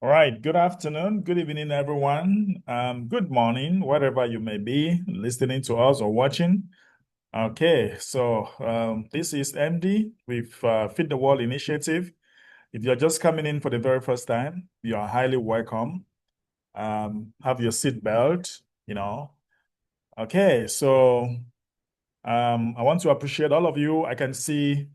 All right, good afternoon, good evening, everyone. Good morning, wherever you may be listening to us or watching. Okay, so this is MD with Feed the World Initiative. If you're just coming in for the very first time, you are highly welcome. Have your seat belt, you know. Okay, so I want to appreciate all of you. I can see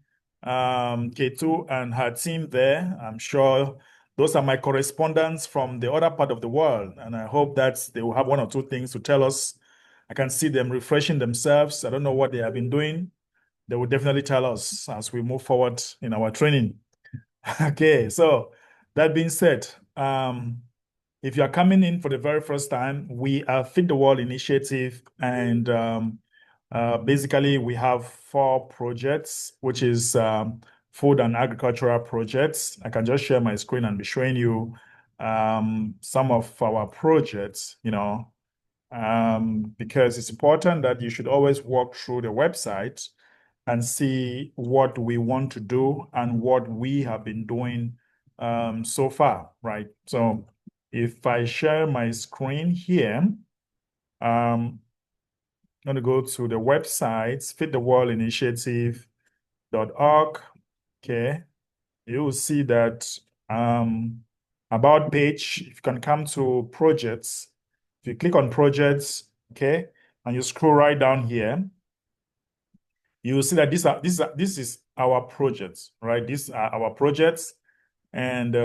K2 and her team there. I'm sure those are my correspondents from the other part of the world, and I hope that they will have one or two things to tell us. I can see them refreshing themselves. I don't know what they have been doing. They will definitely tell us as we move forward in our training. Okay, so that being said, if you are coming in for the very first time, we are Feed the World Initiative, and basically we have four projects, which is food and agricultural projects. I can just share my screen and be showing you some of our projects, because it's important that you should always walk through the website and see what we want to do and what we have been doing so far, right? So if I share my screen here, I'm going to go to the website, feedtheworldinitiative.org. Okay, you will see that about page, if you can come to projects, if you click on projects, okay, and you scroll right down here, you will see that this is our projects, right? These are our projects, and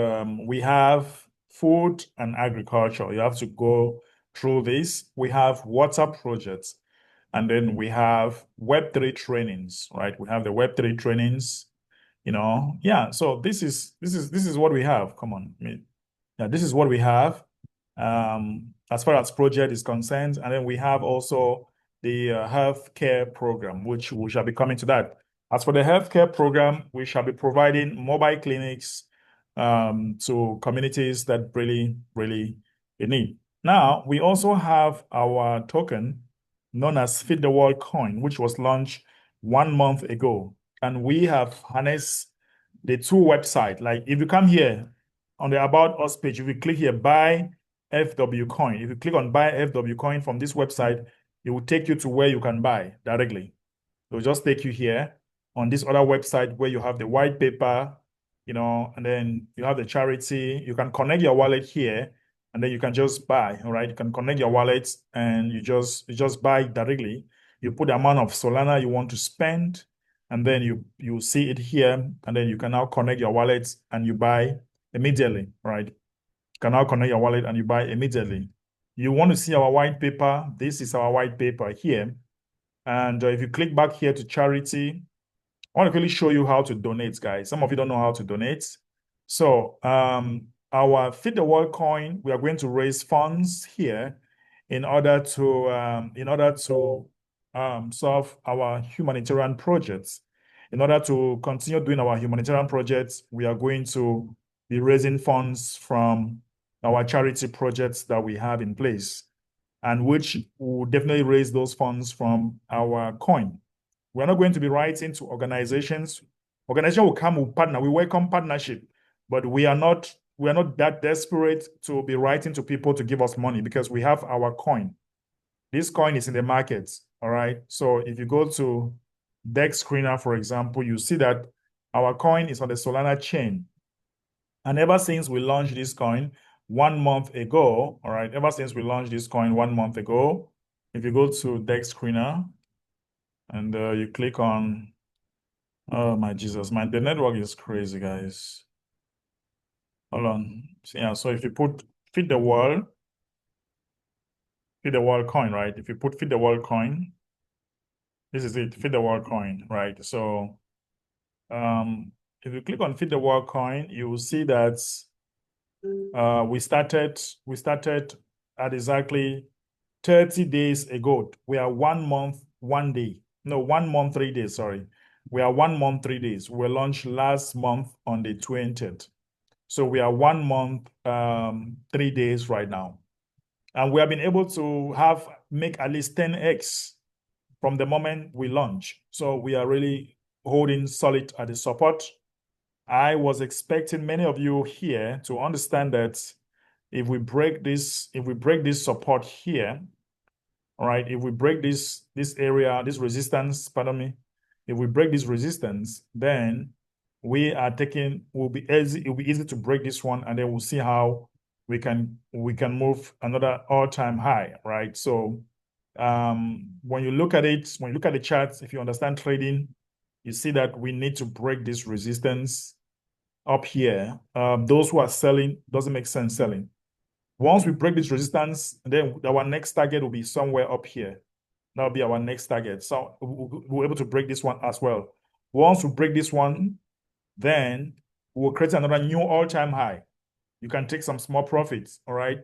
we have food and agriculture. You have to go through this. We have water projects, and then we have Web3 trainings, right? We have the Web3 trainings, Yeah, so this is what we have. Come on. Yeah, this is what we have as far as project is concerned. And then we have also the healthcare program, which we shall be coming to that. As for the healthcare program, we shall be providing mobile clinics to communities that really, really need. Now, we also have our token known as Feed the World Coin, which was launched 1 month ago. And we have harnessed the two websites. Like if you come here on the About Us page, if you click here, buy FW coin. If you click on buy FW coin from this website, it will take you to where you can buy directly. It will just take you here on this other website where you have the white paper, and then you have the charity. You can connect your wallet here, and then you can just buy. All right, you can connect your wallet and you just buy directly. You put the amount of Solana you want to spend, and then you see it here, and then you can now connect your wallet and you buy immediately. Right, you can now connect your wallet and you buy immediately. You want to see our white paper? This is our white paper here. And if you click back here to charity, I want to quickly show you how to donate, guys. Some of you don't know how to donate. So our Feed the World coin, we are going to raise funds here in order to solve our humanitarian projects. In order to continue doing our humanitarian projects, we are going to be raising funds from our charity projects that we have in place, and which will definitely raise those funds from our coin. We're not going to be writing to organizations. Organization will come, will partner. We welcome partnership, but we are not that desperate to be writing to people to give us money because we have our coin. This coin is in the market. All right. So if you go to Dex Screener, for example, you see that our coin is on the Solana chain. And ever since we launched this coin 1 month ago, all right, ever since we launched this coin 1 month ago, if you go to Dex Screener and you click on, oh my Jesus, the network is crazy, guys. Hold on. Yeah, so if you put feed the world coin, right? If you put feed the world coin, this is it, feed the world coin, right? So if you click on feed the world coin, you will see that we started at exactly 30 days ago. We are 1 month, 1 day. No, 1 month, 3 days, sorry. We are 1 month, 3 days. We launched last month on the 20th. So we are 1 month, 3 days right now. And we have been able to make at least 10x from the moment we launch. So we are really holding solid at the support. I was expecting many of you here to understand that if we break this support here, all right, if we break this area, this resistance, pardon me, if we break this resistance, then will be easy, it'll be easy to break this one, and then we'll see how we can move another all-time high, right? So when you look at it, when you look at the charts, if you understand trading, you see that we need to break this resistance up here. Those who are selling, doesn't make sense selling. Once we break this resistance, then our next target will be somewhere up here. That'll be our next target. So we're able to break this one as well. Once we break this one, then we'll create another new all-time high. You can take some small profits, all right?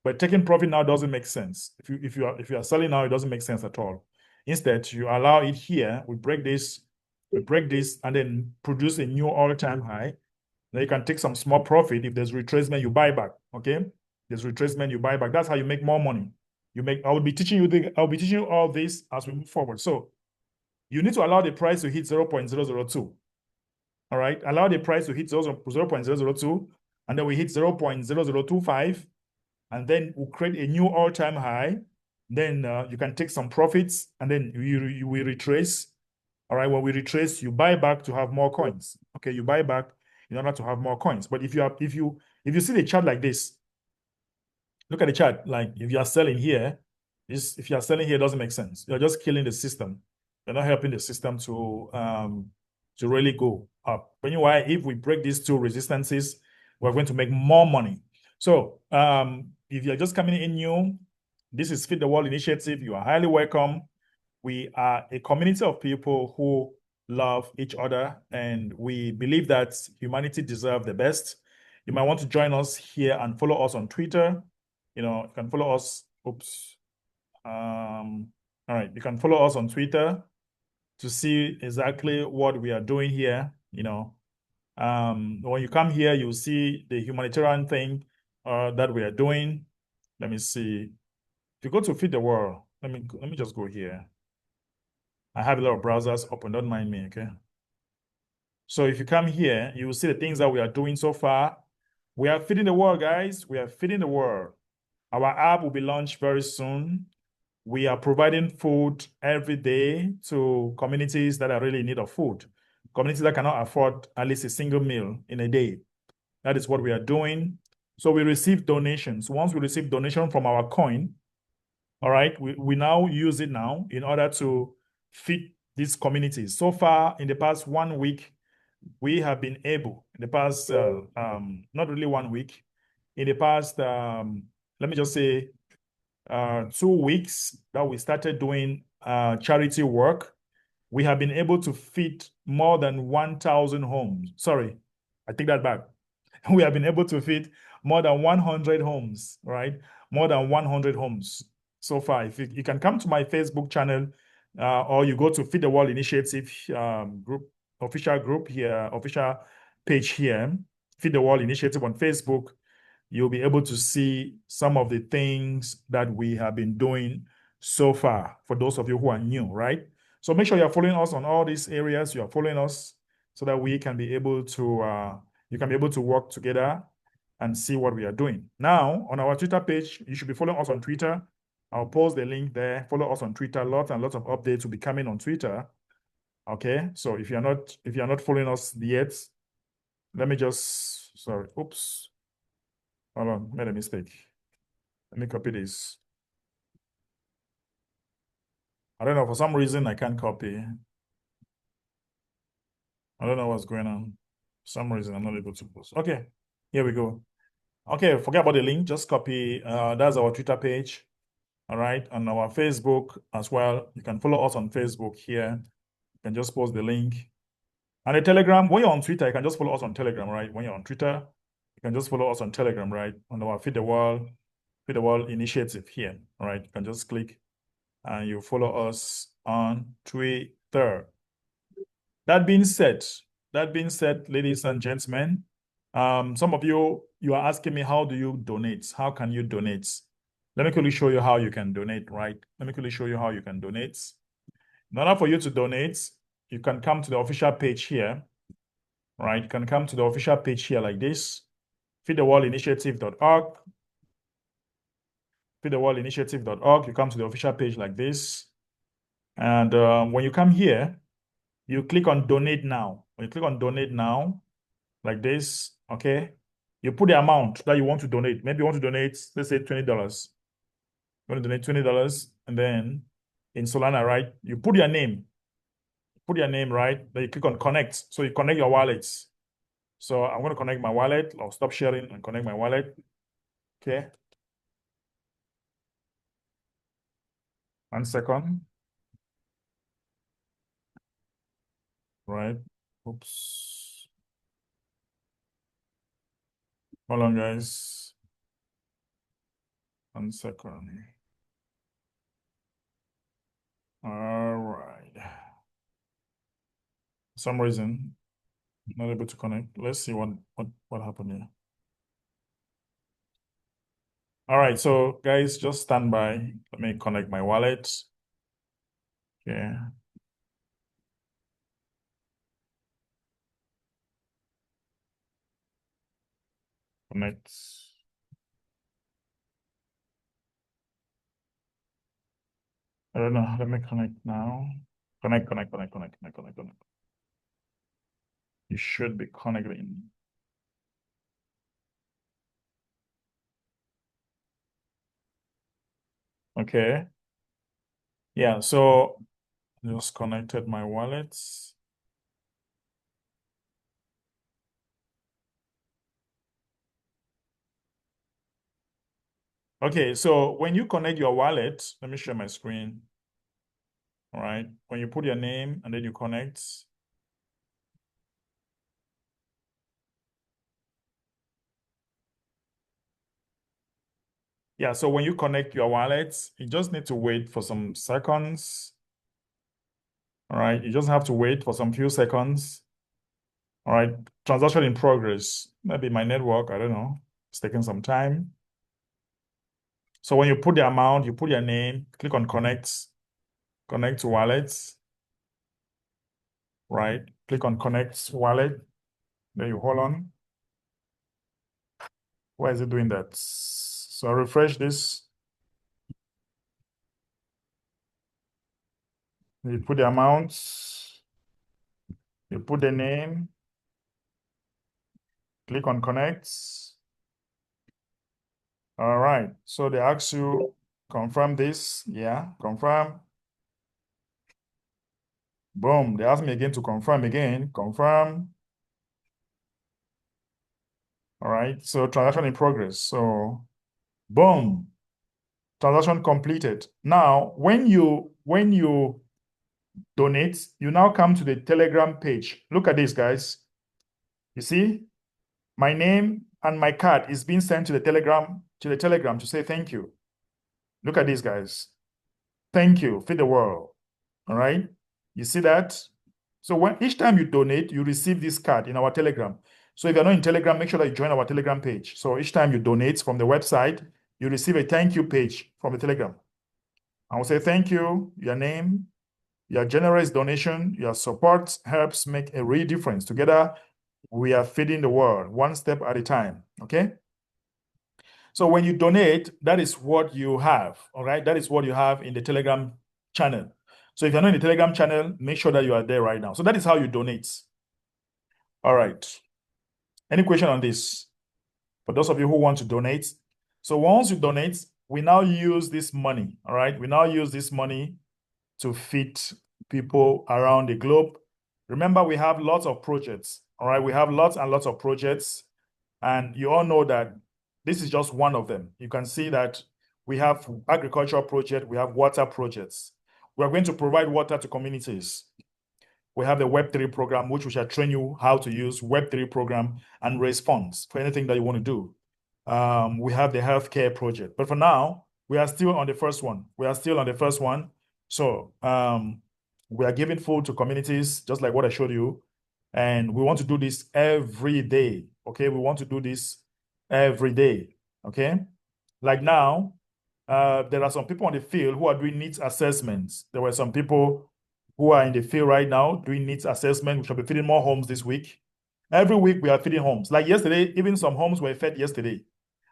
But taking profit now doesn't make sense. If you are selling now, it doesn't make sense at all. Instead, you allow it here. We break this, and then produce a new all-time high. Then you can take some small profit. If there's retracement, you buy back. Okay, there's retracement, you buy back. That's how you make more money. I'll be teaching you all this as we move forward. So you need to allow the price to hit 0.002. All right, allow the price to hit 0.002, and then we hit 0.0025, and then we'll create a new all-time high. Then you can take some profits, and then you will retrace. All right, when we retrace, you buy back to have more coins. Okay, you buy back in order to have more coins. But if you see the chart like this, look at the chart. Like if you are selling here, if you are selling here, it doesn't make sense. You're just killing the system. You're not helping the system to really go up. But anyway, if we break these two resistances, we're going to make more money. So if you're just coming in new, this is Feed the World Initiative. You are highly welcome. We are a community of people who love each other, and we believe that humanity deserves the best. You might want to join us here and follow us on Twitter. You can follow us. Oops. All right, you can follow us on Twitter to see exactly what we are doing here. When you come here, you'll see the humanitarian thing that we are doing. Let me see. If you go to Feed the World, let me just go here. I have a lot of browsers open, don't mind me, okay? So if you come here, you will see the things that we are doing so far. We are feeding the world, guys. We are feeding the world. Our app will be launched very soon. We are providing food every day to communities that are really in need of food, communities that cannot afford at least a single meal in a day. That is what we are doing. So we receive donations. Once we receive donation from our coin, all right, we now use it now in order to feed these communities. So far, in the past 1 week, we have been able, in the past, not really 1 week, in the past, let me just say, 2 weeks that we started doing charity work, we have been able to feed more than 1,000 homes. Sorry, I take that back. We have been able to feed more than 100 homes, right? More than 100 homes so far. If you can come to my Facebook channel, or you go to Feed the World Initiative official page here, Feed the World Initiative on Facebook, you'll be able to see some of the things that we have been doing so far for those of you who are new, right? So make sure you're following us on all these areas. You are following us so that we can be able to, you can be able to work together and see what we are doing. Now, on our Twitter page, you should be following us on Twitter. I'll post the link there. Follow us on Twitter. Lots and lots of updates will be coming on Twitter. Okay, so if you're not following us yet, let me just, sorry, oops. Hold on, made a mistake. Let me copy this. I don't know, for some reason I can't copy. I don't know what's going on. For some reason I'm not able to post. Okay, here we go. Okay, forget about the link, just copy. That's our Twitter page. All right, on our Facebook as well. You can follow us on Facebook here. You can just post the link. And the Telegram, when you're on Twitter, you can just follow us on Telegram, right? When you're on Twitter, you can just follow us on Telegram, right? On our Feed the World Initiative here, all right? You can just click and you follow us on Twitter. That being said, ladies and gentlemen, some of you are asking me, how do you donate? How can you donate? Let me quickly show you how you can donate, right? Let me quickly show you how you can donate. In order for you to donate, you can come to the official page here. right? You can come to the official page here like this, feedtheworldinitiative.org, feedtheworldinitiative.org. You come to the official page like this. And when you come here, you click on donate now. When you click on donate now, like this, okay, you put the amount that you want to donate. Maybe you want to donate, let's say $20. You want to donate $20, and then in Solana, right, you put your name, right, then you click on connect. So you connect your wallets. So I'm going to connect my wallet. I'll stop sharing and connect my wallet. Okay. 1 second. Right. Oops. Hold on, guys. 1 second. All right. For some reason, not able to connect. Let's see what happened here. All right, so guys, just stand by. Let me connect my wallet. Okay. Connect. I don't know. Let me connect now. Connect. You should be connecting. Okay. Yeah, so just connected my wallets. Okay, so when you connect your wallet, let me share my screen. All right. When you put your name and then you connect. Yeah, so when you connect your wallet, you just need to wait for some seconds. All right, you just have to wait for some few seconds. All right, transaction in progress. Maybe my network, I don't know. It's taking some time. So when you put the amount, you put your name, click on connect to wallets, right? Click on connect wallet. Then you hold on. Why is it doing that? So I refresh this. You put the amounts, you put the name, click on connect. All right. So they ask you confirm this. Yeah, confirm. Boom. They ask me again to confirm again. Confirm. All right. So transaction in progress. So boom. Transaction completed. Now, when you donate, you now come to the Telegram page. Look at this, guys. You see, my name and my card is being sent to the Telegram to say thank you. Look at this, guys. Thank you. Feed the world. All right. You see that? So when each time you donate, you receive this card in our Telegram. So if you're not in Telegram, make sure that you join our Telegram page. So each time you donate from the website, you receive a thank you page from the Telegram. I will say thank you, your name, your generous donation, your support helps make a real difference. Together, we are feeding the world one step at a time. Okay. So when you donate, that is what you have. All right. That is what you have in the Telegram channel. So if you're not in the Telegram channel, make sure that you are there right now. So that is how you donate. All right. Any question on this? For those of you who want to donate. So once you donate, we now use this money. All right. We now use this money to feed people around the globe. Remember, we have lots of projects. All right. We have lots and lots of projects. And you all know that this is just one of them. You can see that we have agricultural project, we have water projects. We are going to provide water to communities. We have the Web3 program, which we shall train you how to use Web3 program and raise funds for anything that you want to do. We have the healthcare project. But for now, we are still on the first one. So we are giving food to communities, just like what I showed you. And we want to do this every day. Okay, we want to do this every day. Okay, like now, there are some people on the field who are doing needs assessments. There were some people who are in the field right now doing needs assessment. We shall be feeding more homes this week. Every week we are feeding homes. Like yesterday, even some homes were fed yesterday.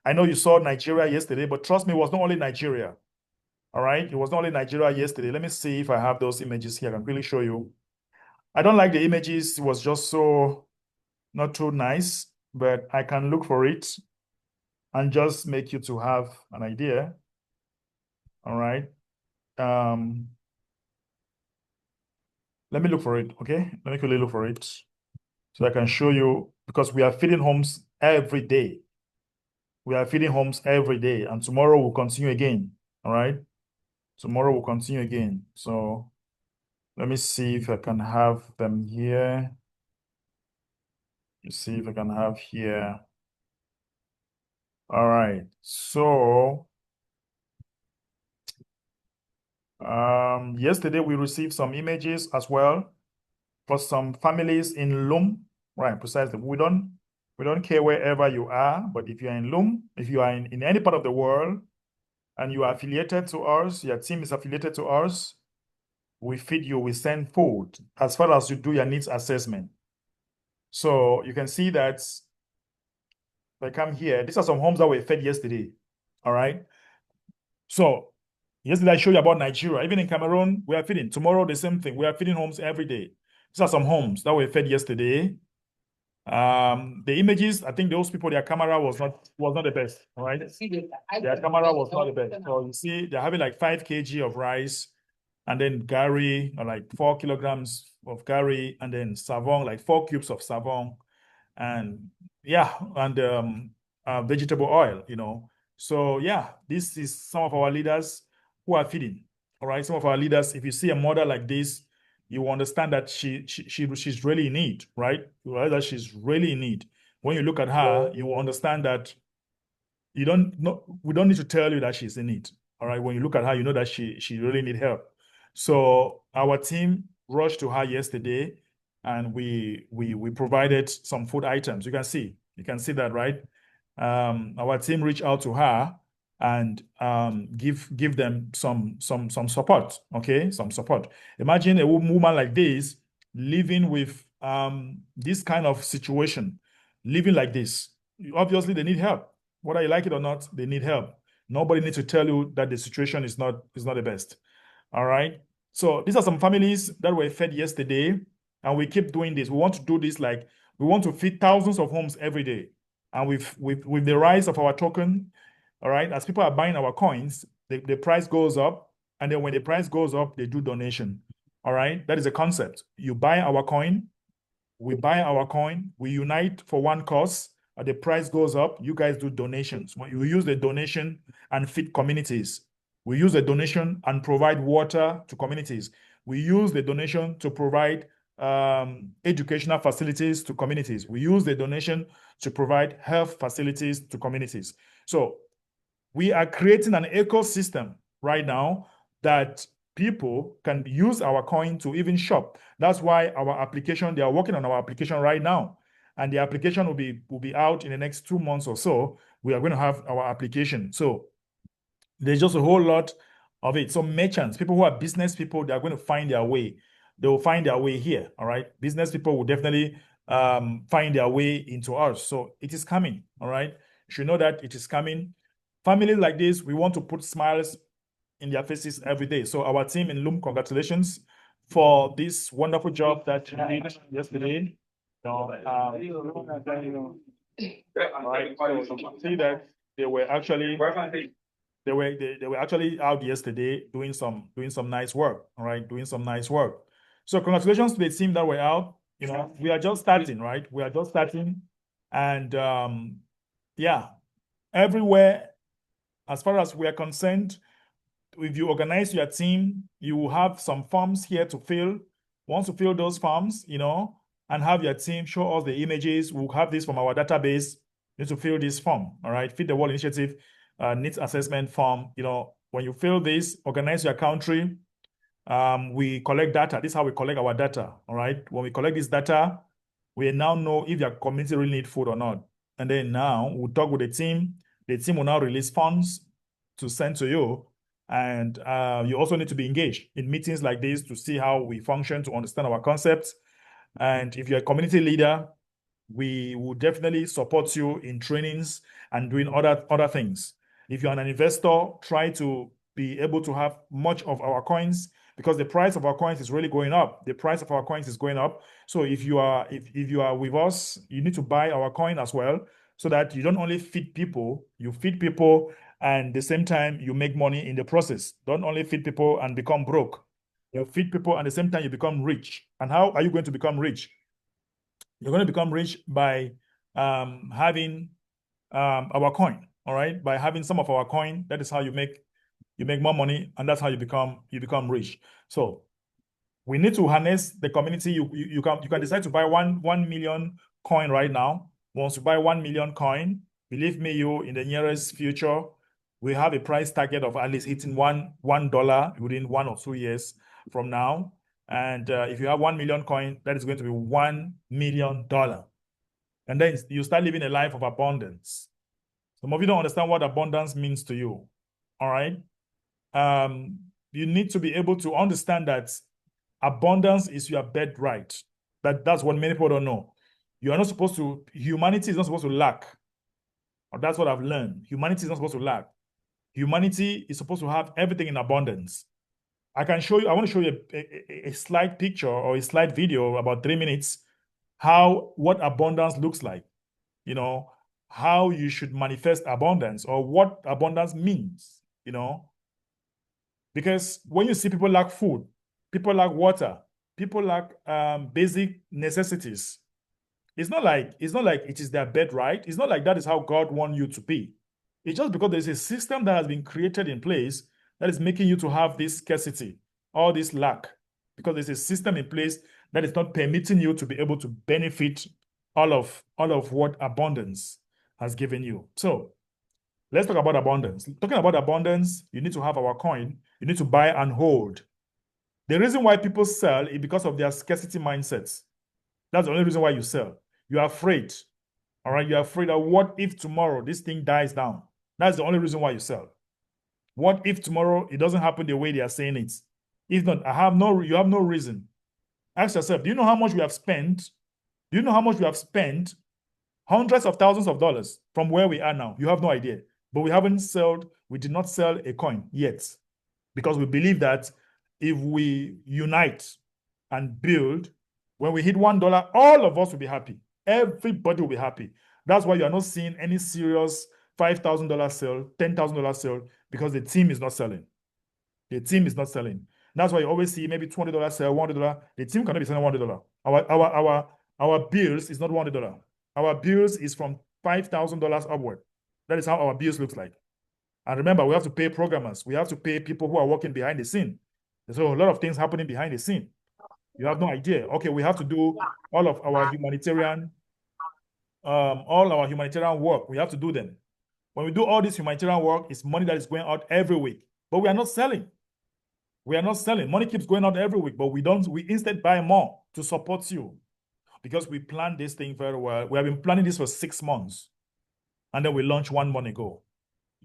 I know you saw Nigeria yesterday, but trust me, it was not only Nigeria. All right. It was not only Nigeria yesterday. Let me see if I have those images here. I can really show you. I don't like the images. It was just so not too nice, but I can look for it and just make you to have an idea. All right. Um, let me look for it. Okay. Let me quickly look for it so I can show you because we are feeding homes every day. We are feeding homes every day, and tomorrow we'll continue again. All right. Tomorrow we'll continue again. So let me see if I can have them here. Let's see if I can have here. All right. So yesterday we received some images as well for some families in Loom. Right, precisely. We don't care wherever you are, but if you're in Loom, if you are in any part of the world and you are affiliated to us, your team is affiliated to us, we feed you, we send food as far as you do your needs assessment. So you can see that if I come here, these are some homes that were fed yesterday. All right. So yesterday I showed you about Nigeria. Even in Cameroon, we are feeding. Tomorrow, the same thing. We are feeding homes every day. These are some homes that were fed yesterday. The images, I think those people, their camera was not the best. All right. Their camera was not the best. So you see, they're having like 5 kg of rice, and then Gary, or like 4 kilograms of Gary, and then savon, like 4 cubes of savon, and yeah, and vegetable oil. So yeah, this is some of our leaders who are feeding. All right, some of our leaders. If you see a mother like this, you understand that she's really in need, right? You realize that she's really in need. When you look at her, you will understand that you don't know, we don't need to tell you that she's in it. All right. When you look at her, you know that she really need help. So our team rushed to her yesterday and we provided some food items. You can see that, right? Our team reached out to her and give them some support. Okay, some support. Imagine a woman like this living with this kind of situation, living like this. Obviously, they need help. Whether you like it or not, they need help. Nobody needs to tell you that the situation is not the best. All right. So these are some families that were fed yesterday, and we keep doing this. We want to do this like we want to feed thousands of homes every day. And with the rise of our token, all right, as people are buying our coins, the price goes up, and then when the price goes up, they do donation. All right, that is a concept. You buy our coin, we buy our coin, we unite for one cause, the price goes up, you guys do donations. You use the donation and feed communities. We use the donation and provide water to communities. We use the donation to provide educational facilities to communities. We use the donation to provide health facilities to communities. So we are creating an ecosystem right now that people can use our coin to even shop. That's why our application, they are working on our application right now. And the application will be out in the next 2 months or so. We are going to have our application. So there's just a whole lot of it. So merchants, people who are business people, they are going to find their way. They will find their way here. All right. Business people will definitely find their way into us. So it is coming. All right. You should know that it is coming. Families like this, we want to put smiles in their faces every day. So our team in Loom, congratulations for this wonderful job that you did yesterday. All right. So you can see that they were actually they were actually out yesterday doing some nice work. All right, doing some nice work. So congratulations to the team that were out. We are just starting, right? We are just starting, and yeah, everywhere as far as we are concerned, if you organize your team, you will have some forms here to fill. Once you fill those forms, and have your team show us the images, we'll have this from our database. You need to fill this form, all right? Feed the World Initiative needs assessment form. When you fill this, organize your country. We collect data. This is how we collect our data, all right? When we collect this data, we now know if your community really need food or not. And then now we'll talk with the team. The team will now release funds to send to you. And you also need to be engaged in meetings like this to see how we function, to understand our concepts. And if you're a community leader, we will definitely support you in trainings and doing other things. If you're an investor, try to be able to have much of our coins because the price of our coins is really going up. The price of our coins is going up. So if you are with us, you need to buy our coin as well, so that you don't only feed people, you feed people and at the same time you make money in the process. Don't only feed people and become broke. You feed people and at the same time you become rich. And how are you going to become rich? You're going to become rich by having our coin. All right, by having some of our coin, that is how you make more money, and that's how you become rich. So we need to harness the community. You can decide to buy 1 million coin right now. Once you buy 1 million coin, believe me, you in the nearest future, we have a price target of at least hitting $1 within 1 or 2 years from now. And if you have 1 million coin, that is going to be $1 million. And then you start living a life of abundance. Some of you don't understand what abundance means to you. All right. You need to be able to understand that abundance is your birthright. That's what many people don't know. You are not supposed to, humanity is not supposed to lack. Or that's what I've learned. Humanity is not supposed to lack. Humanity is supposed to have everything in abundance. I want to show you a slide picture or a slide video about 3 minutes, what abundance looks like, how you should manifest abundance or what abundance means, because when you see people lack food, people lack water, people lack basic necessities, it's not like it is their birthright. It's not like that is how God wants you to be. It's just because there's a system that has been created in place that is making you to have this scarcity, all this lack, because there's a system in place that is not permitting you to be able to benefit all of what abundance has given you. So let's talk about abundance. Talking about abundance, you need to have our coin. You need to buy and hold. The reason why people sell is because of their scarcity mindsets. That's the only reason why you sell. You're afraid. All right. You're afraid of what if tomorrow this thing dies down? That's the only reason why you sell. What if tomorrow it doesn't happen the way they are saying it? If not, you have no reason. Ask yourself, do you know how much we have spent? Do you know how much we have spent? Hundreds of thousands of dollars from where we are now. You have no idea. But we did not sell a coin yet, because we believe that if we unite and build, when we hit $1, all of us will be happy. Everybody will be happy. That's why you are not seeing any serious $5,000 sale, $10,000 sale, because the team is not selling. The team is not selling. That's why you always see maybe $20 sale, $100. The team cannot be selling $100. Our bills is not $100. Our bills is from $5,000 upward. That is how our bills looks like. And remember, we have to pay programmers. We have to pay people who are working behind the scene. There's a lot of things happening behind the scene. You have no idea. Okay, we have to do all our humanitarian work. We have to do them. When we do all this humanitarian work, it's money that is going out every week. But we are not selling. We are not selling. Money keeps going out every week, but we instead buy more to support you, because we planned this thing very well. We have been planning this for 6 months, and then we launched 1 month ago.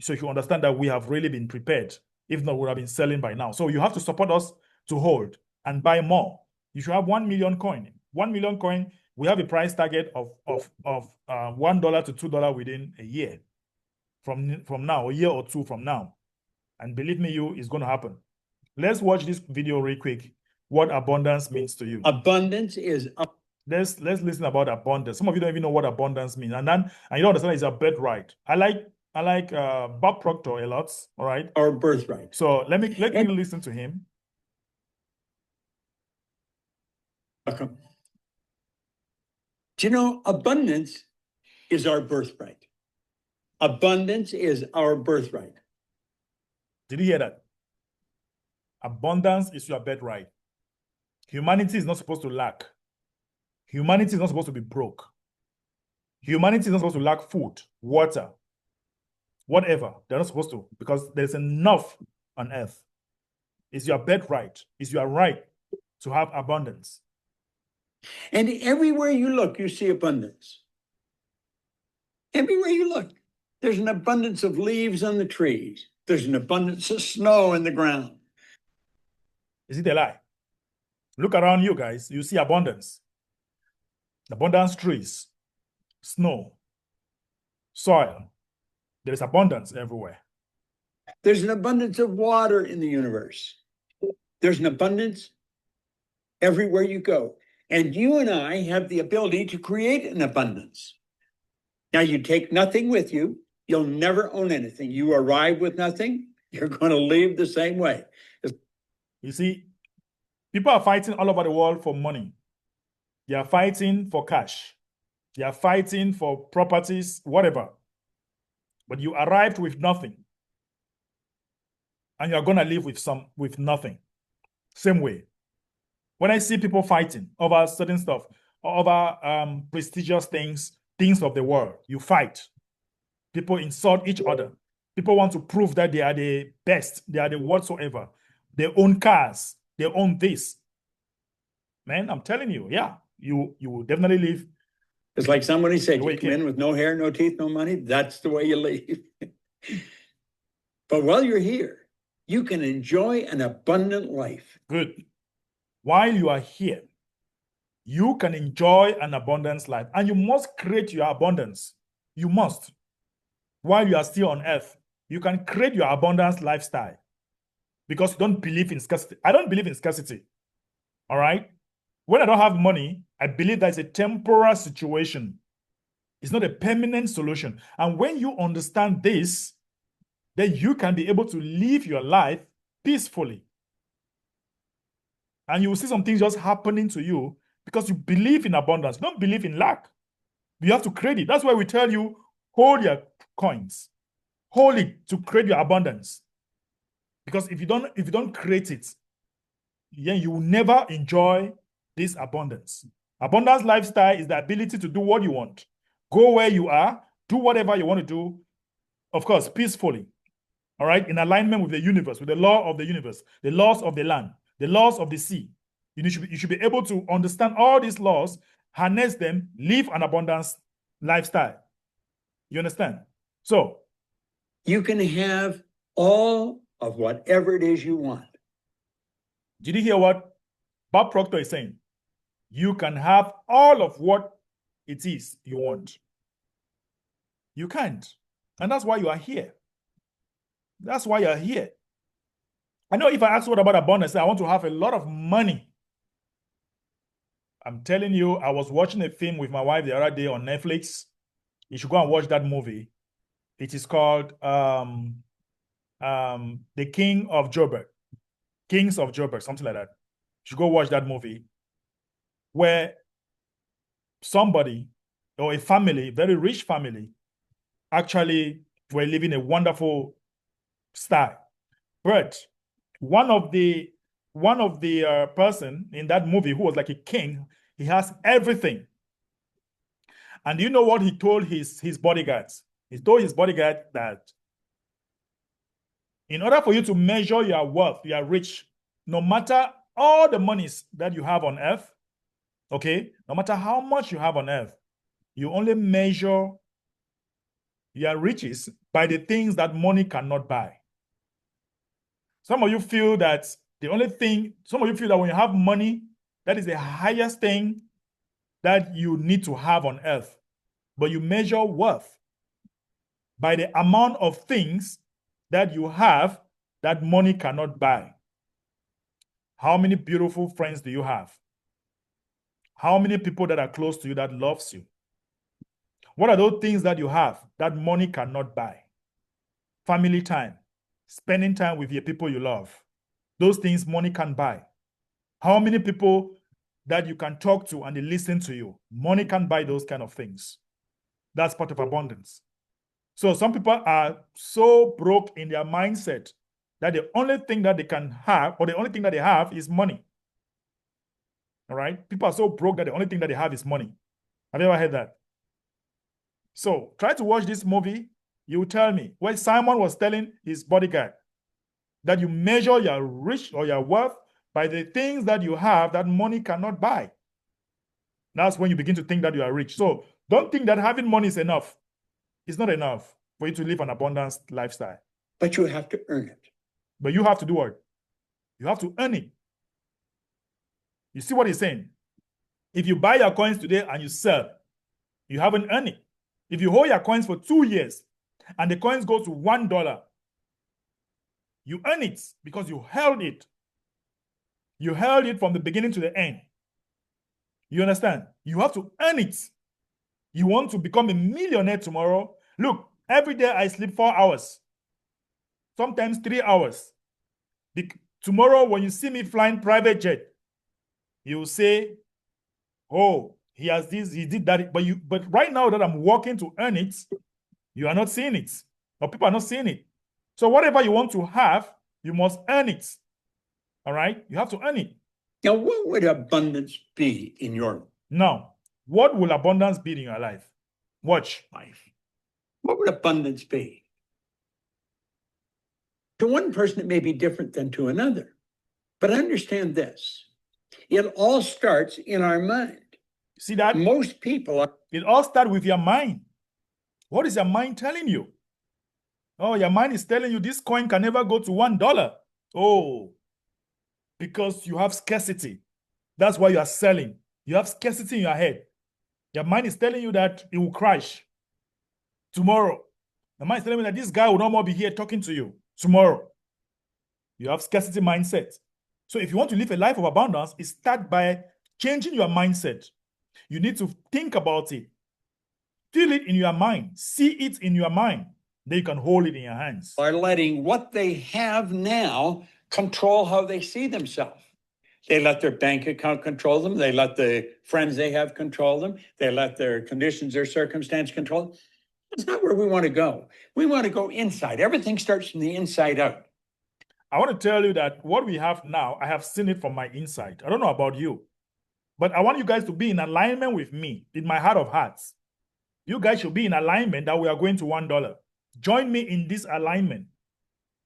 So you understand that we have really been prepared. If not, we would have been selling by now. So you have to support us to hold and buy more. You should have 1 million coin. 1 million coin, we have a price target of $1 to $2 within a year from now, a year or two from now. And believe me, it's going to happen. Let's watch this video real quick. What abundance means to you. Abundance is let's listen about abundance. Some of you don't even know what abundance means, and you don't understand it's a birthright. I like Bob Proctor a lot. All right, our birthright. So let me listen to him. Welcome. Do you know abundance is our birthright? Abundance is our birthright. Did you hear that? Abundance is your birthright. Humanity is not supposed to lack. Humanity is not supposed to be broke. Humanity is not supposed to lack food, water, whatever. They're not supposed to, because there's enough on earth. It's your birthright. It's your right to have abundance. And everywhere you look, you see abundance. Everywhere you look, there's an abundance of leaves on the trees. There's an abundance of snow in the ground. Is it a lie? Look around you, guys. You see abundance. Abundance trees. snow, soil. There is abundance everywhere. There's an abundance of water in the universe. There's an abundance everywhere you go. And you and I have the ability to create an abundance. Now, you take nothing with you. You'll never own anything. You arrive with nothing. You're going to leave the same way. You see, people are fighting all over the world for money. They are fighting for cash. They are fighting for properties, whatever. But you arrived with nothing. And you're going to live with nothing. Same way. When I see people fighting over certain stuff, over prestigious things of the world, you fight. People insult each other. People want to prove that they are the best. They are the whatsoever. They own cars. They own this. Man, I'm telling you, yeah, you will definitely live. It's like somebody said, you come in with no hair, no teeth, no money. That's the way you leave. But while you're here, you can enjoy an abundant life. Good. While you are here, you can enjoy an abundant life. And you must create your abundance. You must. While you are still on earth, you can create your abundance lifestyle. Because you don't believe in scarcity. I don't believe in scarcity. All right? When I don't have money, I believe that it's a temporary situation. It's not a permanent solution. And when you understand this, then you can be able to live your life peacefully. And you will see some things just happening to you because you believe in abundance. You don't believe in lack. You have to create it. That's why we tell you, hold your coins. Hold it to create your abundance. Because if you don't create it, then you will never enjoy this abundance. Abundance lifestyle is the ability to do what you want. Go where you are, do whatever you want to do, of course, peacefully. All right, in alignment with the universe, with the law of the universe, the laws of the land, the laws of the sea. You should be able to understand all these laws, harness them, live an abundance lifestyle. You understand? So you can have all of whatever it is you want. Did you hear what Bob Proctor is saying? You can have all of what it is you want. You can't. And that's why you are here. That's why you're here. I know if I ask what about abundance, I want to have a lot of money. I'm telling you, I was watching a film with my wife the other day on Netflix. You should go and watch that movie. It is called The King of Joburg. Kings of Joburg, something like that. You should go watch that movie where somebody or a family, very rich family, actually were living a wonderful style. But one of the person in that movie who was like a king, he has everything. And you know what he told his bodyguards? He told his bodyguard that in order for you to measure your wealth, you are rich, no matter all the monies that you have on earth, okay, no matter how much you have on earth, you only measure your riches by the things that money cannot buy. Some of you feel that when you have money, that is the highest thing that you need to have on earth. But you measure worth by the amount of things that you have that money cannot buy. How many beautiful friends do you have? How many people that are close to you that loves you? What are those things that you have that money cannot buy? Family time, spending time with your people you love. Those things money can buy. How many people that you can talk to and they listen to you? Money can buy those kind of things. That's part of abundance. So some people are so broke in their mindset that the only thing that they can have, or the only thing that they have, is money. All right? People are so broke that the only thing that they have is money. Have you ever heard that? So try to watch this movie. You tell me. When Simon was telling his bodyguard that you measure your rich or your wealth by the things that you have that money cannot buy. That's when you begin to think that you are rich. So don't think that having money is enough. It's not enough for you to live an abundance lifestyle. But you have to earn it. But you have to do what? You have to earn it. You see what he's saying? If you buy your coins today and you sell, You haven't earned it. If you hold your coins for 2 years and the coins go to $1, you earn it because you held it. You held it from the beginning to the end. You understand? You have to earn it. You want to become a millionaire tomorrow? Look, every day I sleep 4 hours, sometimes 3 hours. Tomorrow, when you see me flying private jet, you say, oh, he has this, he did that. But right now that I'm working to earn it, you are not seeing it. Or people are not seeing it. So whatever you want to have, you must earn it. All right? You have to earn it. Now, what would abundance be in your Now, what will abundance be in your life? Watch. life? What would abundance be? To one person, it may be different than to another. But understand this. It all starts in our mind. See that? Most people are. It all starts with your mind. What is your mind telling you? Oh, your mind is telling you this coin can never go to $1. Oh, because you have scarcity. That's why you are selling. You have scarcity in your head. Your mind is telling you that it will crash tomorrow. Your mind is telling you that this guy will no more be here talking to you tomorrow. You have scarcity mindset. So if you want to live a life of abundance, it starts by changing your mindset. You need to think about it. Feel it in your mind. See it in your mind. Then you can hold it in your hands. Are letting what they have now control how they see themselves. They let their bank account control them. They let the friends they have control them. They let their conditions, their circumstance control them. That's not where we want to go. We want to go inside. Everything starts from the inside out. I want to tell you that what we have now, I have seen it from my inside. I don't know about you, but I want you guys to be in alignment with me in my heart of hearts. You guys should be in alignment that we are going to $1. Join me in this alignment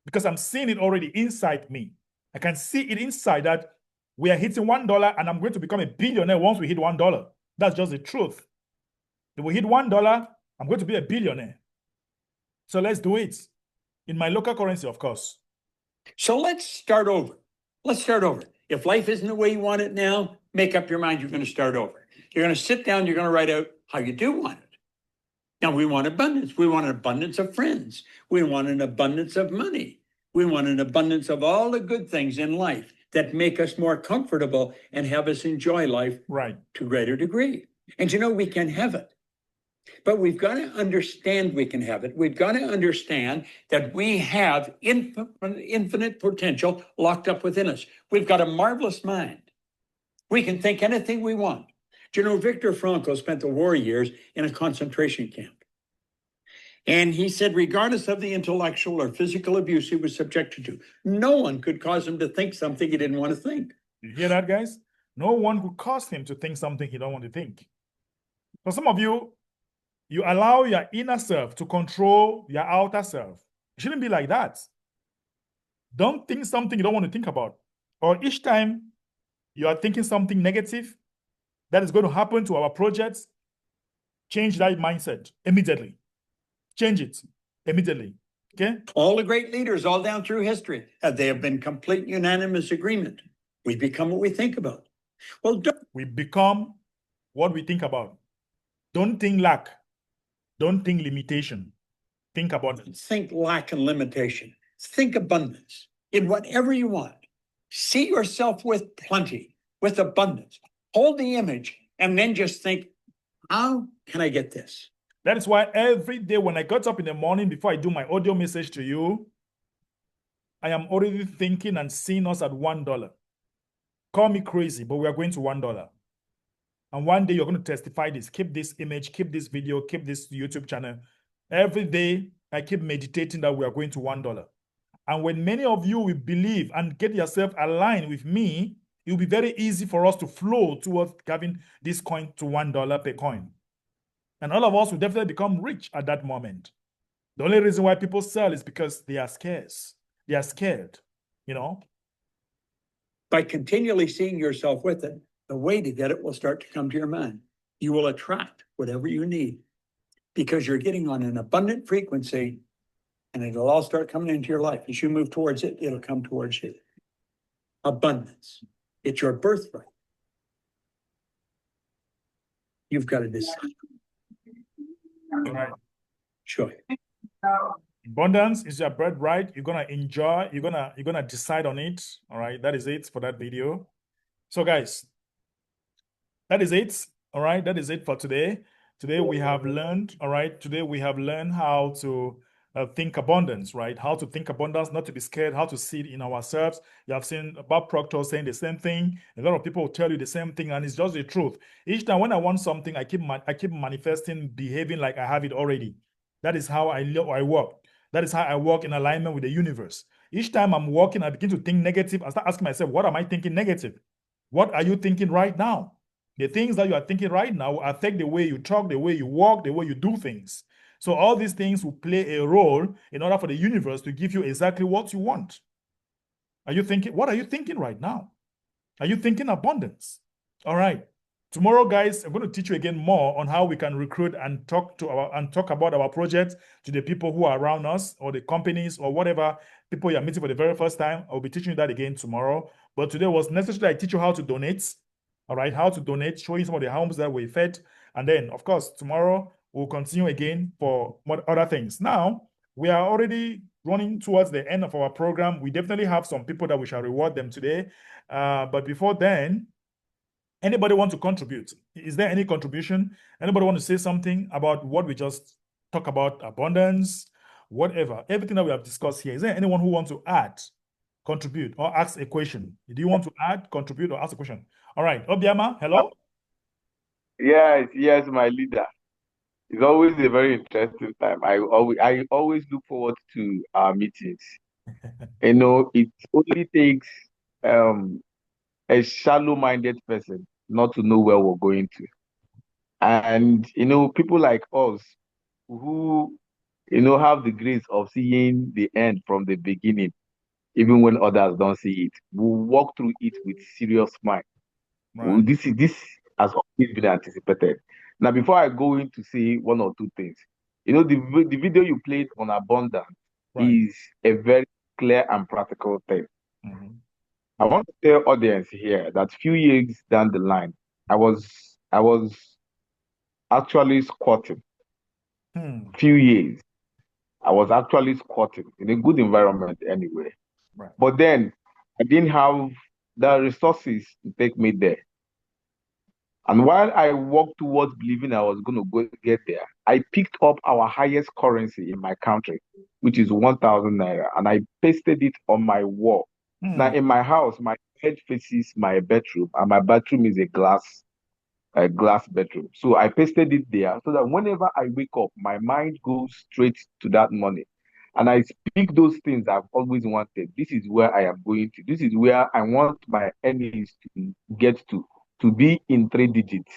because I'm seeing it already inside me. I can see it inside that we are hitting $1 and I'm going to become a billionaire once we hit $1. That's just the truth. If we hit $1, I'm going to be a billionaire. So let's do it in my local currency, of course. So let's start over. Let's start over. If life isn't the way you want it now, make up your mind you're going to start over. You're going to sit down, you're going to write out how you do want it. Now, we want abundance. We want an abundance of friends. We want an abundance of money. We want an abundance of all the good things in life that make us more comfortable and have us enjoy life right to a greater degree. And we can have it. But we've got to understand we can have it. We've got to understand that we have infinite potential locked up within us. We've got a marvelous mind. We can think anything we want. Viktor Frankl spent the war years in a concentration camp. And he said, regardless of the intellectual or physical abuse he was subjected to, no one could cause him to think something he didn't want to think. You hear that, guys? No one could cause him to think something he don't want to think. For some of you, you allow your inner self to control your outer self. It shouldn't be like that. Don't think something you don't want to think about. Or each time you are thinking something negative that is going to happen to our projects, change that mindset immediately. Change it immediately. Okay? All the great leaders all down through history, they have been complete unanimous agreement. We become what we think about. Well, we become what we think about. Don't think lack. Don't think limitation. Think abundance. Think lack and limitation. Think abundance in whatever you want. See yourself with plenty, with abundance. Hold the image and then just think, how can I get this? That is why every day when I got up in the morning before I do my audio message to you, I am already thinking and seeing us at $1. Call me crazy, but we are going to $1. And one day you're going to testify this. Keep this image, keep this video, keep this YouTube channel. Every day I keep meditating that we are going to $1. And when many of you will believe and get yourself aligned with me, it will be very easy for us to flow towards having this coin to $1 per coin. And all of us will definitely become rich at that moment. The only reason why people sell is because they are scarce. They are scared, By continually seeing yourself with it, the way to get it will start to come to your mind. You will attract whatever you need because you're getting on an abundant frequency and it'll all start coming into your life. As you move towards it, it'll come towards you. Abundance. It's your birthright. You've got to decide. All right. Sure. Abundance is your birthright. You're gonna enjoy. You're gonna decide on it. All right. That is it for that video. So, guys, that is it. All right. That is it for today. Today we have learned. All right. Today we have learned how to think abundance. Right. How to think abundance, not to be scared. How to see it in ourselves. You have seen Bob Proctor saying the same thing. A lot of people will tell you the same thing, and it's just the truth. Each time when I want something, I keep manifesting, behaving like I have it already. That is how I work. That is how I work in alignment with the universe. Each time I'm working, I begin to think negative. I start asking myself, what am I thinking negative? What are you thinking right now? The things that you are thinking right now affect the way you talk, the way you walk, the way you do things. So all these things will play a role in order for the universe to give you exactly what you want. What are you thinking right now? Are you thinking abundance? All right. Tomorrow, guys, I'm going to teach you again more on how we can recruit and talk about our projects to the people who are around us or the companies or whatever people you're meeting for the very first time. I'll be teaching you that again tomorrow. But today was necessary I teach you how to donate. All right, how to donate, showing some of the homes that we fed. And then, of course, tomorrow we'll continue again for other things. Now, we are already running towards the end of our program. We definitely have some people that we shall reward them today. But before then, anybody want to contribute? Is there any contribution? Anybody want to say something about what we just talked about, abundance, whatever, everything that we have discussed here? Is there anyone who wants to add, contribute, or ask a question? Do you want to add, contribute, or ask a question? All right, Obiama, hello? Yes, yes, my leader. It's always a very interesting time. I always look forward to our meetings. It only takes um a shallow-minded person not to know where we're going to. And people like us who have the grace of seeing the end from the beginning, even when others don't see it, will walk through it with serious mind. Well, Right, this has always been anticipated. Now, before I go into say one or two things, the video you played on abundance right. is a very clear and practical thing. Mhm. I want to tell audience here that few years down the line, I was actually squatting. Hmm. Few years, I was actually squatting in a good environment anyway. Right. But then I didn't have the resources to take me there. And while I walked towards believing I was going to go get there, I picked up our highest currency in my country, which is 1,000 naira, and I pasted it on my wall. Now, Hmm. in my house, my bed faces my bedroom, and my bathroom is a glass bedroom. So I pasted it there so that whenever I wake up, my mind goes straight to that money. And I speak those things I've always wanted. This is where I am going to. This is where I want my earnings to get to be in 3 digits.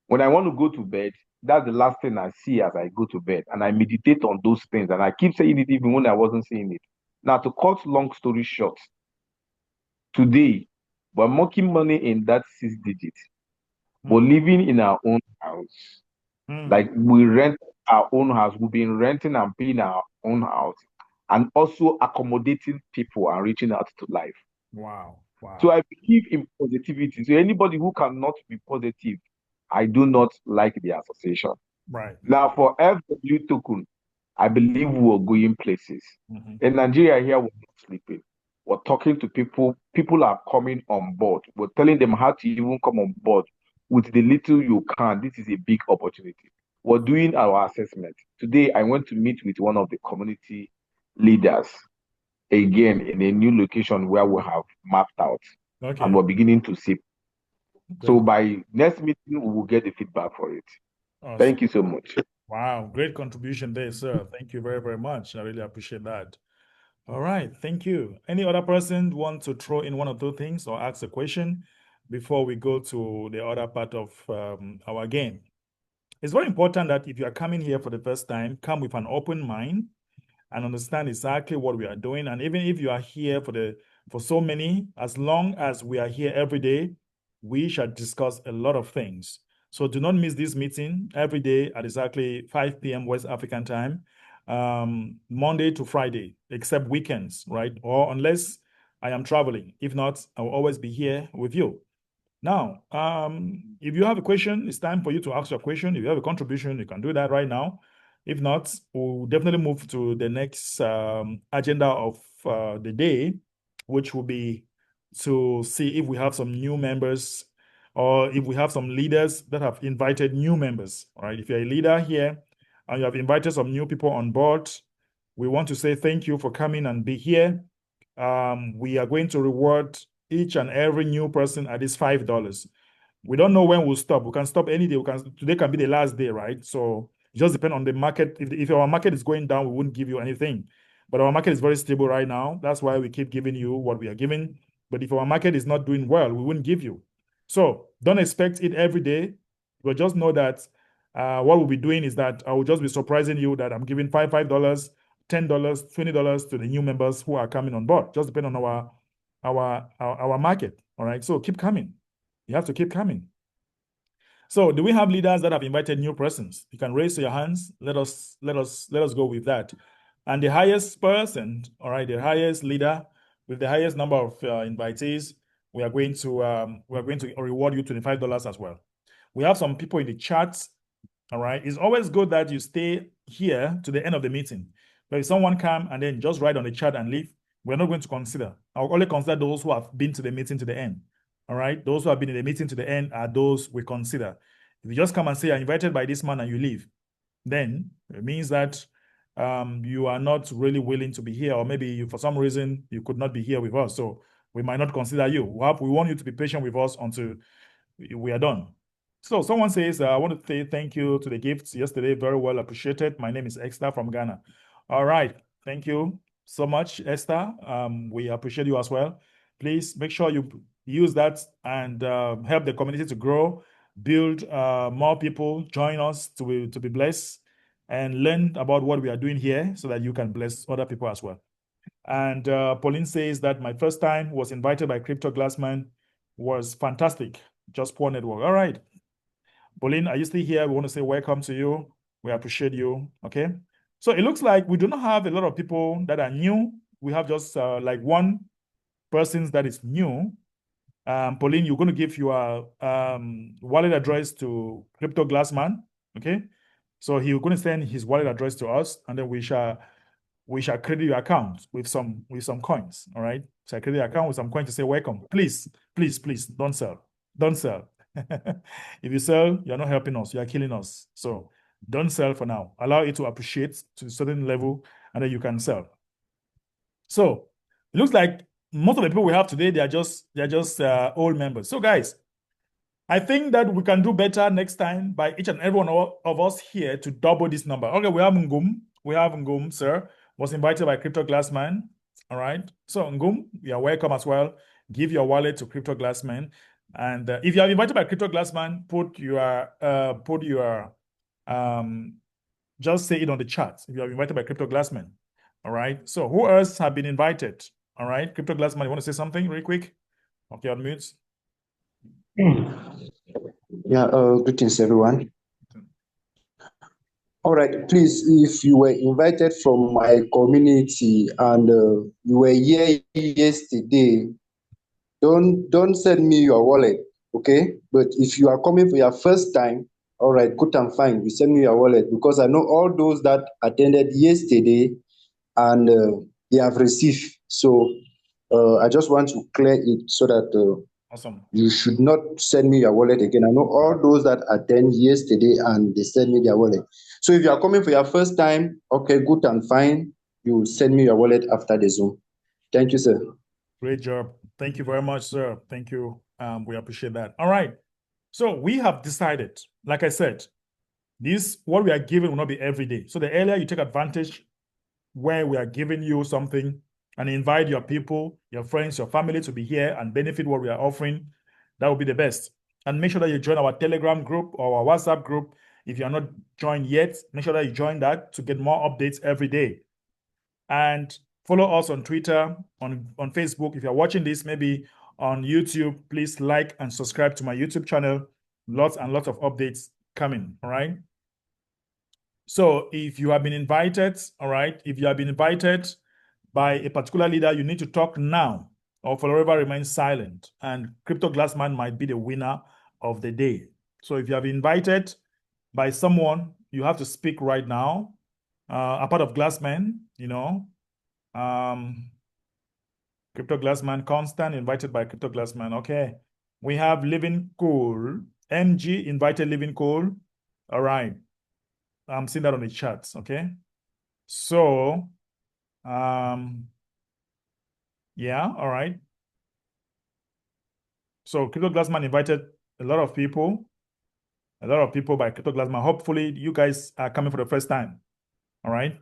When I want to go to bed, that's the last thing I see as I go to bed. And I meditate on those things. And I keep saying it even when I wasn't saying it. Now, to cut long story short, today, we're making money in that 6 digits, but Hmm. living in our own house. Hmm. Like we rent our own house. We've been renting and paying our own house and also accommodating people and reaching out to life. Wow. So Wow. I believe in positivity. So anybody who cannot be positive, I do not like the association. Right. Now, for FW token, I believe we're going places. Mhm. In Nigeria, here, we're not sleeping. We're talking to people. People are coming on board. We're telling them how to even come on board with the little you can. This is a big opportunity. We're doing our assessment. Today, I went to meet with one of the community leaders again in a new location where we have mapped out and Okay. we're beginning to see. So Great. by next meeting, we will get the feedback for it. Awesome. Thank you so much. Wow, great contribution there, sir. Thank you very, very much. I really appreciate that. All right, thank you. Any other person want to throw in one or two things or ask a question before we go to the other part of our game? It's very important that if you are coming here for the first time, come with an open mind and understand exactly what we are doing. And even if you are here for so many, as long as we are here every day, we shall discuss a lot of things. So do not miss this meeting every day at exactly 5 p.m. West African time, Monday to Friday, except weekends, right? Or unless I am traveling. If not, I will always be here with you. Now, if you have a question, it's time for you to ask your question. If you have a contribution, you can do that right now. If not, we'll definitely move to the next agenda of the day, which will be to see if we have some new members or if we have some leaders that have invited new members. All right. If you're a leader here and you have invited some new people on board, we want to say thank you for coming and be here. We are going to reward each and every new person at this $5. We don't know when we'll stop. We can stop any day. Today can be the last day, right? So it just depends on the market. If our market is going down, we wouldn't give you anything. But our market is very stable right now. That's why we keep giving you what we are giving. But if our market is not doing well, we wouldn't give you. So don't expect it every day. But just know that what we'll be doing is that I will just be surprising you that I'm giving $5, $10, $20 to the new members who are coming on board. Just depend on our market. All right. So keep coming. You have to keep coming. So do we have leaders that have invited new persons? You can raise your hands. Let us go with that. And the highest person, all right, the highest leader with the highest number of invitees, we are going to reward you $25 as well. We have some people in the chat. All right. It's always good that you stay here to the end of the meeting. But if someone come and then just write on the chat and leave, we're not going to consider. I'll only consider those who have been to the meeting to the end. All right. Those who have been in the meeting to the end are those we consider. If you just come and say you're invited by this man and you leave, then it means that you are not really willing to be here, or maybe you, for some reason you could not be here with us. So we might not consider you. We want you to be patient with us until we are done. So someone says, I want to say thank you to the gifts yesterday. Very well appreciated. My name is Esther from Ghana. All right. Thank you so much, Esther. We appreciate you as well. Please make sure you use that and help the community to grow, build more people, join us to be blessed, and learn about what we are doing here so that you can bless other people as well. And Pauline says that my first time was invited by Crypto Glassman was fantastic. Just poor network. All right. Pauline, are you still here? We want to say welcome to you. We appreciate you. Okay. So it looks like we do not have a lot of people that are new. We have just like one person that is new. Pauline, you're going to give your wallet address to Crypto Glassman. Okay. So he's going to send his wallet address to us, and then we shall credit your account with some coins. All right. So I credit your account with some coins to say welcome. Please, please, please don't sell. Don't sell. If you sell, you're not helping us, you're killing us. So don't sell for now. Allow it to appreciate to a certain level, and then you can sell. So it looks like most of the people we have today, they're just old members. So guys, I think that we can do better next time by each and every one of us here to double this number. Okay, we have Ngum. We have Ngum, sir. Was invited by Crypto Glassman. All right. So Ngum, you are welcome as well. Give your wallet to Crypto Glassman. And if you are invited by Crypto Glassman, just say it on the chat if you are invited by Crypto Glassman. All right. So who else have been invited? All right. Crypto Glassman, you want to say something really quick? Okay, unmute. Yeah, greetings everyone. All right, please, if you were invited from my community and you were here yesterday, don't send me your wallet, okay? But if you are coming for your first time, all right, good and fine, you send me your wallet, because I know all those that attended yesterday and they have received. So I just want to clear it so that Awesome. you should not send me your wallet again. I know all those that attend yesterday and they send me their wallet. So if you are coming for your first time, okay, good and fine. You send me your wallet after the Zoom. Thank you, sir. Great job. Thank you very much, sir. Thank you. We appreciate that. All right. So we have decided, like I said, what we are giving will not be every day. So the earlier you take advantage where we are giving you something and invite your people, your friends, your family to be here and benefit what we are offering, that will be the best. And make sure that you join our Telegram group or our WhatsApp group. If you are not joined yet, make sure that you join that to get more updates every day. And follow us on Twitter, on Facebook. If you're watching this, maybe on YouTube, please like and subscribe to my YouTube channel. Lots and lots of updates coming, all right? So if you have been invited, all right, if you have been invited by a particular leader, you need to talk now, or forever remain silent. And Crypto Glassman might be the winner of the day. So if you have been invited by someone, you have to speak right now. A part of Glassman, you know. Crypto Glassman, Constant, invited by Crypto Glassman. Okay. We have Living Cool. MG invited Living Cool. All right. I'm seeing that on the charts. Okay. So, yeah, all right. So Crypto Glassman invited a lot of people by Crypto Glassman. Hopefully, you guys are coming for the first time. All right.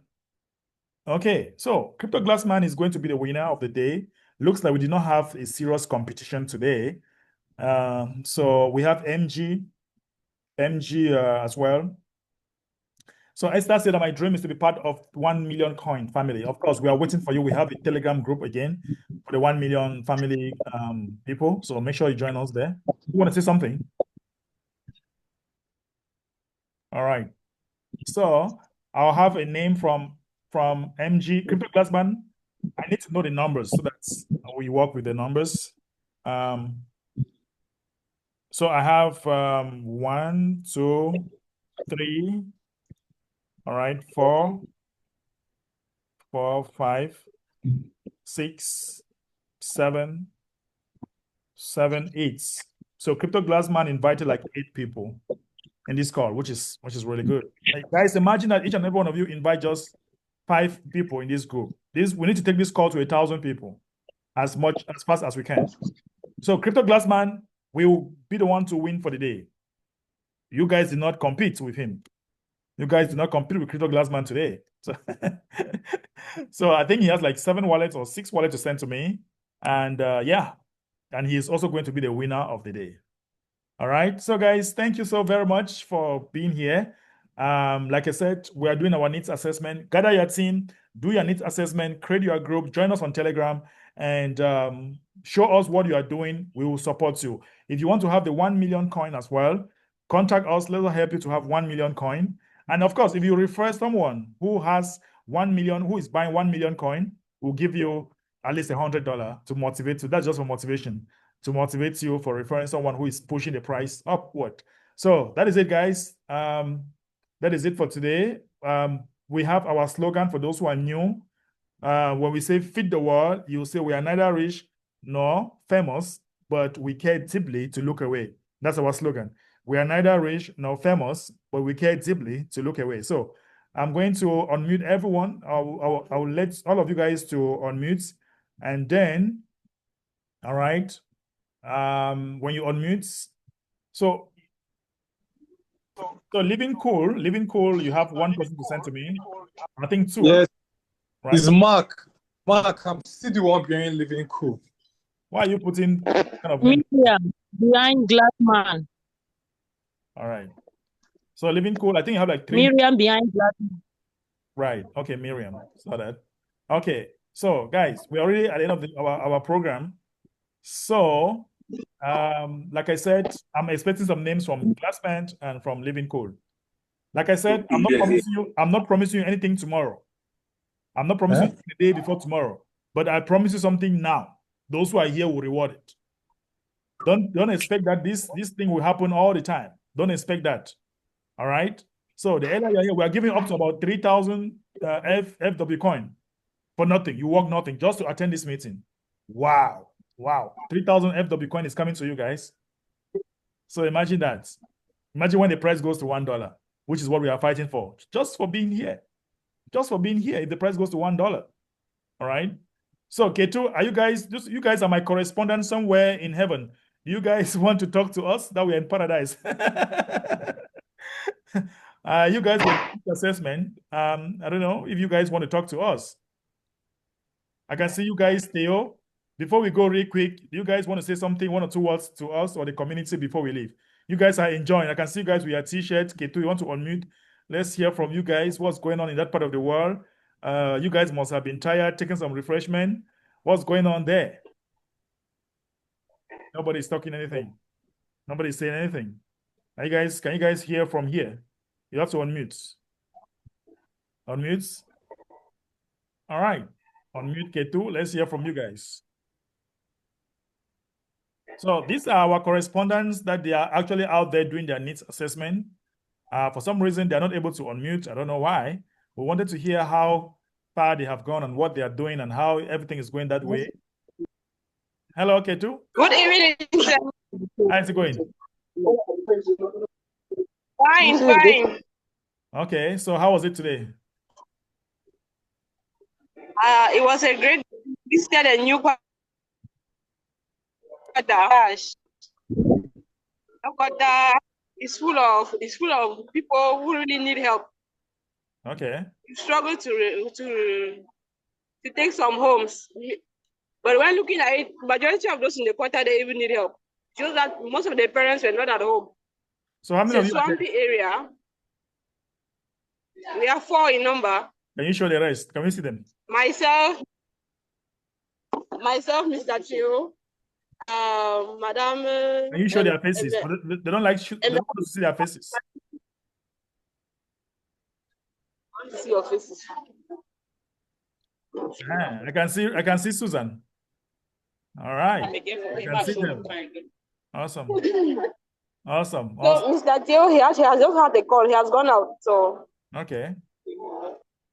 Okay, so Crypto Glassman is going to be the winner of the day. Looks like we did not have a serious competition today. So we have MG as well. So Esther said that my dream is to be part of 1 million coin family. Of course, we are waiting for you. We have a Telegram group again for the 1 million family people. So make sure you join us there. You want to say something? All right. So I'll have a name from MG Crypto Glassman. I need to know the numbers so that we work with the numbers. So I have 1, 2, 3. All right, 4, 4, 5, 6, 7, 7, 8. So Crypto Glassman invited like 8 people in this call, which is really good. Like, guys, imagine that each and every one of you invite just 5 people in this group. We need to take this call to 1,000 people as fast as we can. So Crypto Glassman will be the one to win for the day. You guys did not compete with him. You guys did not compete with Crypto Glassman today. So, so I think he has like 7 wallets or 6 wallets to send to me. And yeah, and he is also going to be the winner of the day. All right. So guys, thank you so very much for being here. Like I said, we are doing our needs assessment. Gather your team, do your needs assessment, create your group, join us on Telegram, and show us what you are doing. We will support you. If you want to have the 1 million coin as well, contact us. Let us help you to have 1 million coin. And of course, if you refer someone who has 1 million, who is buying 1 million coin, we'll give you at least $100 to motivate you. That's just for motivation, to motivate you for referring someone who is pushing the price upward. So that is it, guys. That is it for today. We have our slogan for those who are new. When we say feed the world, you say we are neither rich nor famous, but we care deeply to look away. That's our slogan. We are neither rich nor famous, but we care deeply to look away. So I'm going to unmute everyone. I'll let all of you guys to unmute. And then, all right, when you unmute, so Living Cool, you have 1 person to send to me. I think 2. Yes, right? It's Mark. Mark, I'm still the one behind Living Cool. Why are you putting kind of Miriam behind Glassman. All right. So Living Cool, I think you have like 3. Miriam behind Glassman. Right. Okay, Miriam. Saw that. Okay. So guys, we're already at the end of our program. So like I said, I'm expecting some names from Glassman and from Living Cool. Like I said, I'm not promising you anything tomorrow. I'm not promising you the day before tomorrow, but I promise you something now. Those who are here will reward it. Don't expect that this thing will happen all the time. Don't expect that. All right. So the earlier you're here, we are giving up to about 3,000 FW coin for nothing. You work nothing just to attend this meeting. Wow. 3,000 FW coin is coming to you guys. So imagine that. Imagine when the price goes to $1, which is what we are fighting for, just for being here. Just for being here, if the price goes to $1. All right. So Ketu, are you guys are my correspondent somewhere in heaven. Do you guys want to talk to us that we're in paradise? You guys will assessment. I don't know if you guys want to talk to us. I can see you guys, Theo. Before we go real quick, do you guys want to say something, 1 or 2 words to us or the community before we leave? You guys are enjoying. I can see you guys with your t-shirts. Ketu, you want to unmute? Let's hear from you guys. What's going on in that part of the world? You guys must have been tired, taking some refreshment. What's going on there? Nobody's talking anything. Nobody's saying anything. Can you guys hear from here? You have to unmute. Unmute. All right. Unmute Ketu. Let's hear from you guys. So these are our correspondents that they are actually out there doing their needs assessment. For some reason, they're not able to unmute. I don't know why. We wanted to hear how far they have gone and what they are doing and how everything is going that way. Hello, Ketu. Good evening, sir. How's it going? Fine, fine. Okay, so how was it today? It was a great visited a new quarter. It's full of people who really need help. Okay. You struggle to take some homes, but when looking at it, majority of those in the quarter they even need help. Just that most of the parents were not at home. So how many of It's you a are there? swampy area. We are 4 in number. Can you show the rest? Can we see them? Myself, Mr. Chio, Madam. Can you show their faces? They don't like they don't want to see their faces. I want to see your faces. I can see Susan. All right. I can see them. Awesome. Awesome. So Mr. Theo, he has just had a call. He has gone out. So okay.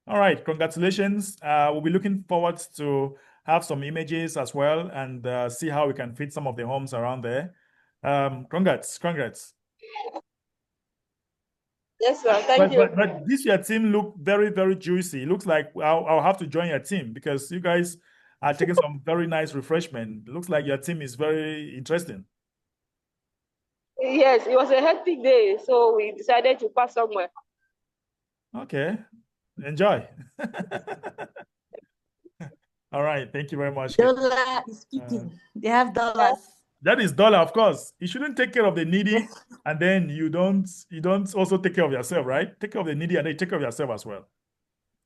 All right. Congratulations. We'll be looking forward to have some images as well and see how we can fit some of the homes around there. Congrats. Yes, sir. Thank you. But this your team look very, very juicy. It looks like I'll have to join your team because you guys are taking some very nice refreshment. It looks like your team is very interesting. Yes, it was a hectic day, so we decided to pass somewhere. Okay. Enjoy. All right. Thank you very much. Dollar is speaking. They have dollars. That is dollar, of course. You shouldn't take care of the needy and then you don't also take care of yourself, right? Take care of the needy and then take care of yourself as well.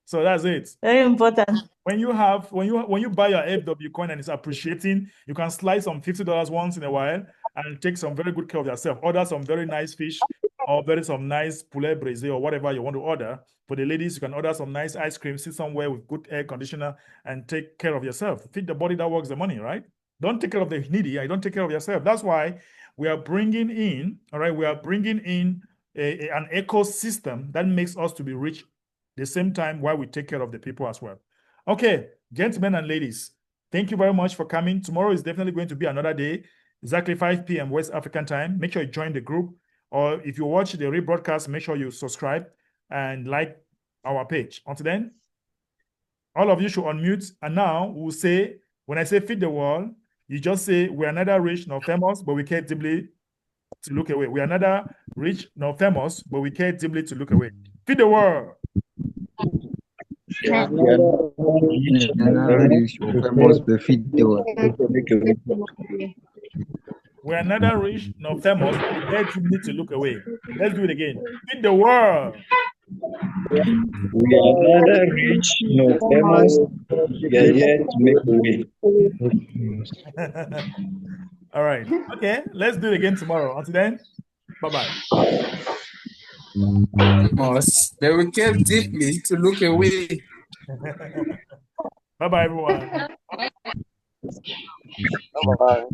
So that's it. Very important. When you buy your FW coin and it's appreciating, you can slide some $50 once in a while and take some very good care of yourself. Order some very nice fish or some nice poulet braisé or whatever you want to order. For the ladies, you can order some nice ice cream, sit somewhere with good air conditioner and take care of yourself. Feed the body that works the money, right? Don't take care of the needy and don't take care of yourself. That's why we are bringing in, all right, an ecosystem that makes us to be rich at the same time while we take care of the people as well. Okay, gentlemen and ladies, thank you very much for coming. Tomorrow is definitely going to be another day, exactly 5 p.m. West African time. Make sure you join the group, or if you watch the rebroadcast, make sure you subscribe and like our page. Until then, all of you should unmute. And now we'll say, when I say feed the world, you just say, we are neither rich nor famous, but we care deeply to look away. We are neither rich nor famous, but we care deeply to look away. Feed the world. We are neither rich or famous, but feed the world. We are neither rich nor famous, but we care deeply to look away. Let's do it again. Feed the world. We are neither rich nor famous, yet to make a way. All right. Okay, let's do it again tomorrow. Until then, bye-bye. They will care deeply to look away. Bye-bye, everyone. Bye-bye.